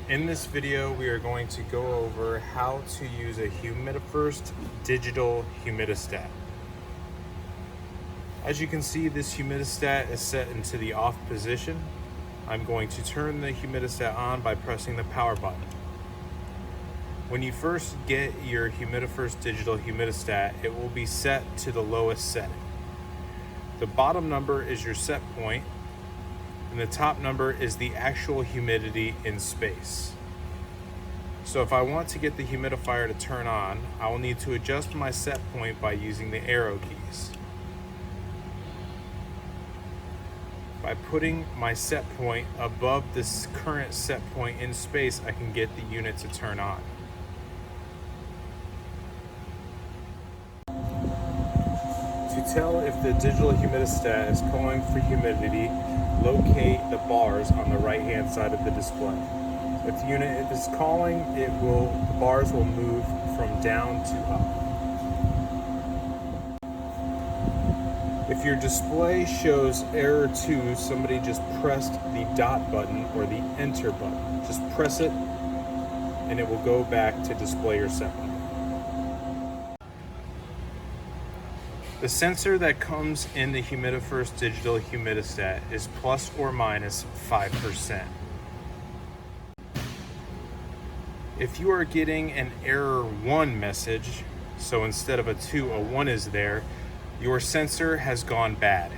In this video, we are going to go over how to use a Humidifirst Digital Humidistat. As you can see, this humidistat is set into the off position. I'm going to turn the humidistat on by pressing the power button. When you first get your Humidifirst Digital Humidistat, it will be set to the lowest setting. The bottom number is your set point, and the top number is the actual humidity in space. So if I want to get the humidifier to turn on, I will need to adjust my set point by using the arrow keys. By putting my set point above this current set point in space, I can get the unit to turn on. To tell if the digital humidistat is calling for humidity, locate the bars on the right hand side of the display. If the unit is calling, the bars will move from down to up. If your display shows error 2, somebody just pressed the dot button or the enter button. Just press it and it will go back to display your set point. The sensor that comes in the Humidifirst Digital Humidistat is plus or minus 5%. If you are getting an error 1 message, so instead of a 2, a 1 is there, your sensor has gone bad.